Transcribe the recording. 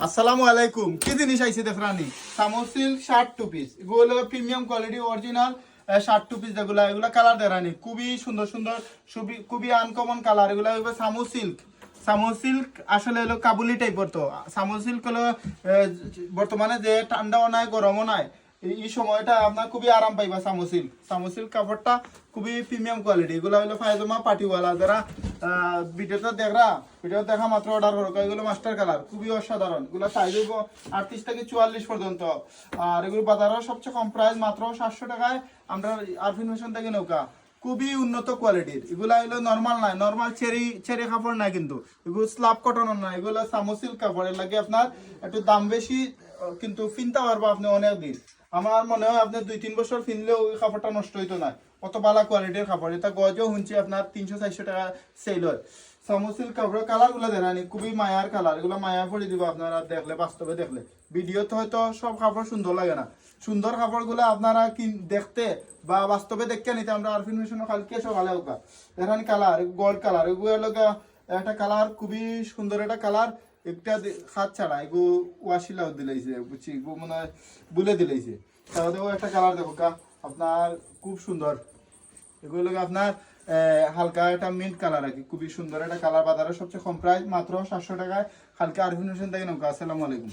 আসসালামু আলাইকুম কি জিনিস আইছে দেখরানি সামোসিল শার্ট টু পিস এগুলো premium quality original shirt two piece এগুলা কালার দেখানি খুবই সুন্দর সুন্দর খুবই আনকমন কালার এগুলা হইবে সামোসিল্ক আসলে হলো কাবুলি টাইপের তো সামোসিল্ক হলো বর্তমানে যে ঠান্ডাও নাই গরমও নাই এই সময়টা আপনার খুবই আরাম পাইবা সামোসিল্ক কাপড়টা খুবই প্রিমিয়াম কোয়ালিটি এগুলো হলো পায়জামা পাটিওয়ালা যারা ভিডিওটা দেখা মাত্র অর্ডার করো এগুলো মাস্টার কালার খুবই অসাধারণ এগুলো সাইজ হইব 38 থেকে 44 পর্যন্ত আর এগুলো বাজারের সবচেয়ে কম প্রাইস মাত্র 700 টাকায় আমরা আরফিন ফ্যাশন থেকে নৌকা খুবই উন্নত কোয়ালিটির এগুলা হলো নরমাল নাই নরমাল চেরি কাপড় নাই কিন্তু এগুলো স্ল্যাব কটন না এগুলো সামোসিল্ক কাপড় এর লাগে আপনার একটু দাম বেশি কিন্তু ফিনতে পারবো আপনি অনেক দিন আমার মনে হয় আপনি 2-3 বছর ফিনলেও ওই কাপড়টা নষ্ট হইতো না কত ভালো কোয়ালিটির কাপড় এটা গজও শুনছি আপনার 300-400 টাকা সেল হয় সামোসিল্ক কাপড়ের কালার গুলো দেখানি খুবই মায়ার কালার এগুলো মায়া পড়ে দিব আপনারা দেখলে বাস্তবে দেখলে ভিডিওতে হয়তো সব কাপড় সুন্দর লাগে না সুন্দর কাপড় গুলো আপনারা দেখতে বা বাস্তবে দেখতে নিতে আমরা আরফিন ফ্যাশন কালকে সকালে ওকা দেখানি কালার গোল্ড কালার এগুলো একটা কালার খুবই সুন্দর একটা কালার একটা হাত ছাড়া এগু ওয়াশিলাও দিলাইছে বুঝছি এগু মনে হয় বুলে দিলাইছে তাহলেও একটা কালার দেখো কা আপনার খুব সুন্দর এগুলো আপনার হালকা একটা মিন্ট কালার আর কি খুবই সুন্দর একটা কালার বাজারের সবচেয়ে কম প্রাইস মাত্র 700 টাকায় হালকা আরফিন হোসেন থেকে নৌকা আসসালামু আলাইকুম